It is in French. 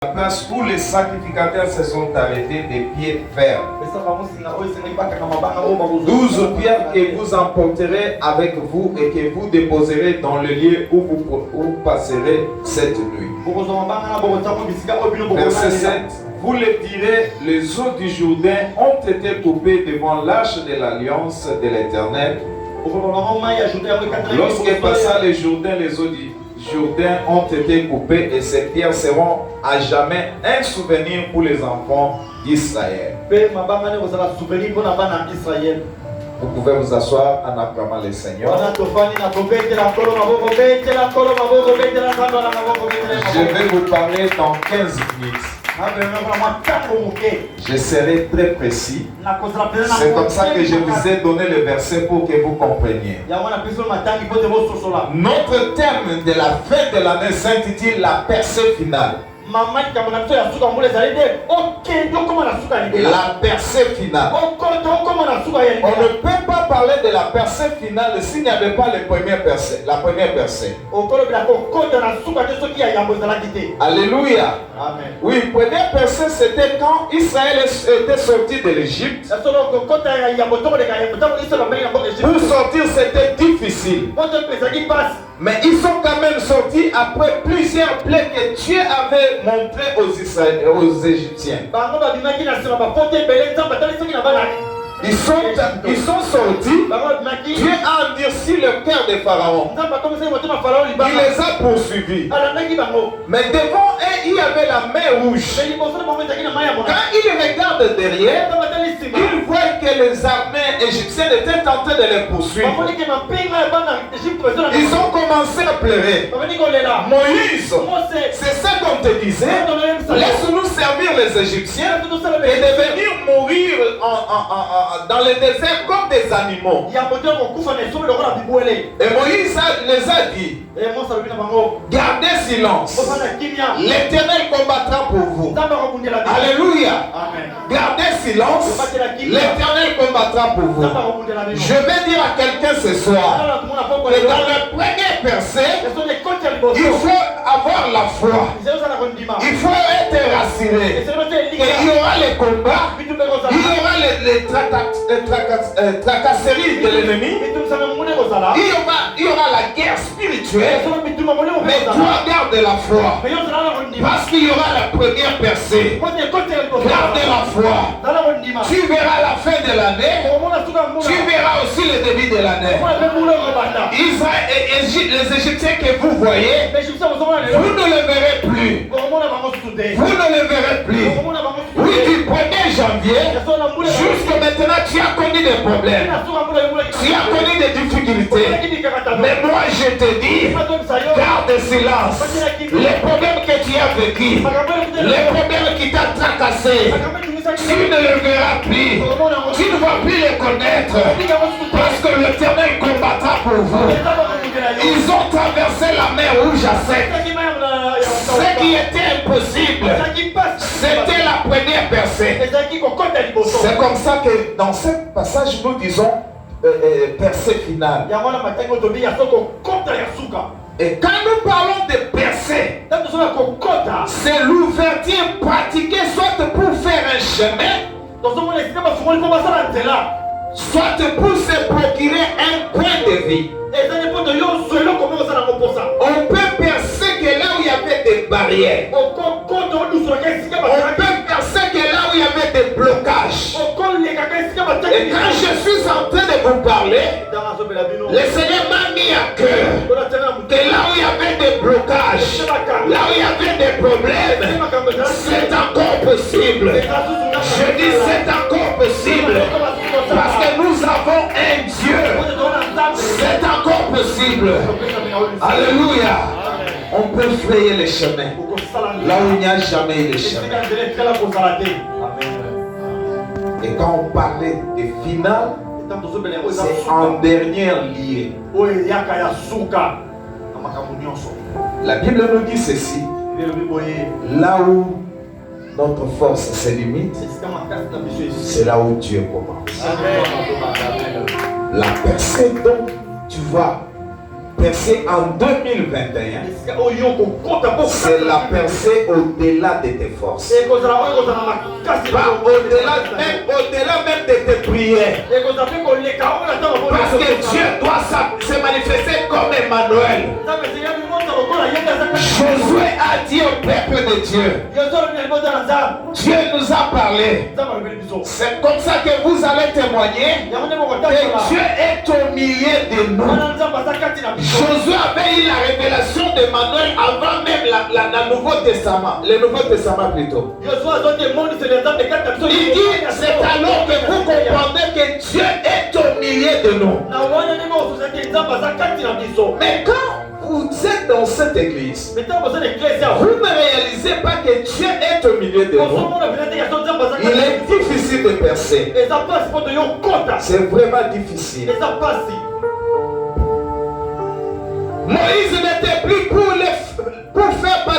La place où les sacrificateurs se sont arrêtés des pieds fermes. 12 pierres que vous emporterez avec vous et que vous déposerez dans le lieu où vous passerez cette nuit. Verset 7. Vous le direz, les eaux du Jourdain ont été coupées devant l'arche de l'alliance de l'Éternel. Lorsque passa le Jourdain, les eaux du Jourdain ont été coupées et ces pierres seront à jamais un souvenir pour les enfants d'Israël. Vous pouvez vous asseoir en acclamant le Seigneur. Je vais vous parler dans 15 minutes. Je serai très précis. C'est comme ça que je vous ai donné le verset pour que vous compreniez. Notre thème de la fin de l'année s'intitule la percée finale. La percée finale. On ne peut pas parler de la percée finale s'il n'y avait pas la première percée. Alléluia. Amen. Oui, première percée, c'était quand Israël était sorti de l'Égypte. Pour sortir, c'était difficile. Mais ils sont quand même sortis après plusieurs plaies que Dieu avait montrées aux Égyptiens. Ils sont sortis. Dieu a endurci le cœur de Pharaon. Il les a poursuivis. Mais devant eux, il y avait la mer rouge. Quand ils regardent derrière, ils voient que les armées égyptiennes étaient en train de les poursuivre. Ils ont commencé à pleurer. Moïse, c'est ça qu'on te disait. Laisse-nous servir les Égyptiens et de venir mourir dans le désert comme des animaux. Et Moïse les a dit, gardez silence. L'Éternel combattra pour vous. Alléluia. Gardez silence. L'Éternel combattra pour vous. Je vais dire à quelqu'un ce soir que dans le premier verset, il faut avoir la foi. Il faut être rassuré qu'il y aura les combats, il y aura les tracasseries de l'ennemi, il y aura la guerre spirituelle. Mais toi garde la foi, parce qu'il y aura la première percée. Garde la foi. Tu verras la fin de l'année, tu verras aussi le début de l'année. Les Égyptiens que vous voyez, vous ne le verrez plus. Vous ne le verrez plus. Oui, du 1er janvier jusqu'à maintenant, tu as connu des problèmes. Tu as connu des difficultés. Mais moi, je te dis, garde silence. Les problèmes que tu as vécu, les problèmes qui t'ont tracassé, tu ne le verras plus. Tu ne vas plus les connaître. Parce que l'Éternel combattra pour vous. Ils ont traversé la mer rouge à sec. Ce qui était impossible, c'était la première percée. C'est comme ça que dans ce passage, nous disons percée finale. Et quand nous parlons de percée, c'est l'ouverture pratiquée soit pour faire un chemin, soit pour se procurer un point de vie. On peut percer que là où il y avait des barrières. On peut percer que là où il y avait des blocages. Et quand je suis en train de vous parler, le Seigneur m'a mis à cœur que là où il y avait des blocages, là où il y avait des problèmes, c'est encore possible. Je dis c'est encore possible. Parce que nous avons un Dieu. C'est encore possible. Alléluia. On peut frayer les chemins là où il n'y a jamais eu de chemin. Et quand on parlait de finale, c'est en dernière lieu. La Bible nous dit ceci. Là où notre force se limite, c'est là où Dieu commence. La percée dont tu vas percée en 2021, c'est la percée au-delà de tes forces. Au-delà même de tes prières. Parce que Dieu doit se manifester comme Emmanuel. Josué a dit au peuple de Dieu, Dieu nous a parlé. C'est comme ça que vous allez témoigner que Dieu est au milieu de nous. Josué avait eu la révélation d'Emmanuel avant même le Nouveau Testament. Le Nouveau Testament plutôt. Il dit, c'est alors que vous comprenez que Dieu est au milieu de nous. Mais quand vous êtes dans cette église, vous ne réalisez pas que Dieu est au milieu de nous. Il est difficile de percer. C'est vraiment difficile. Moïse n'était plus pour faire passer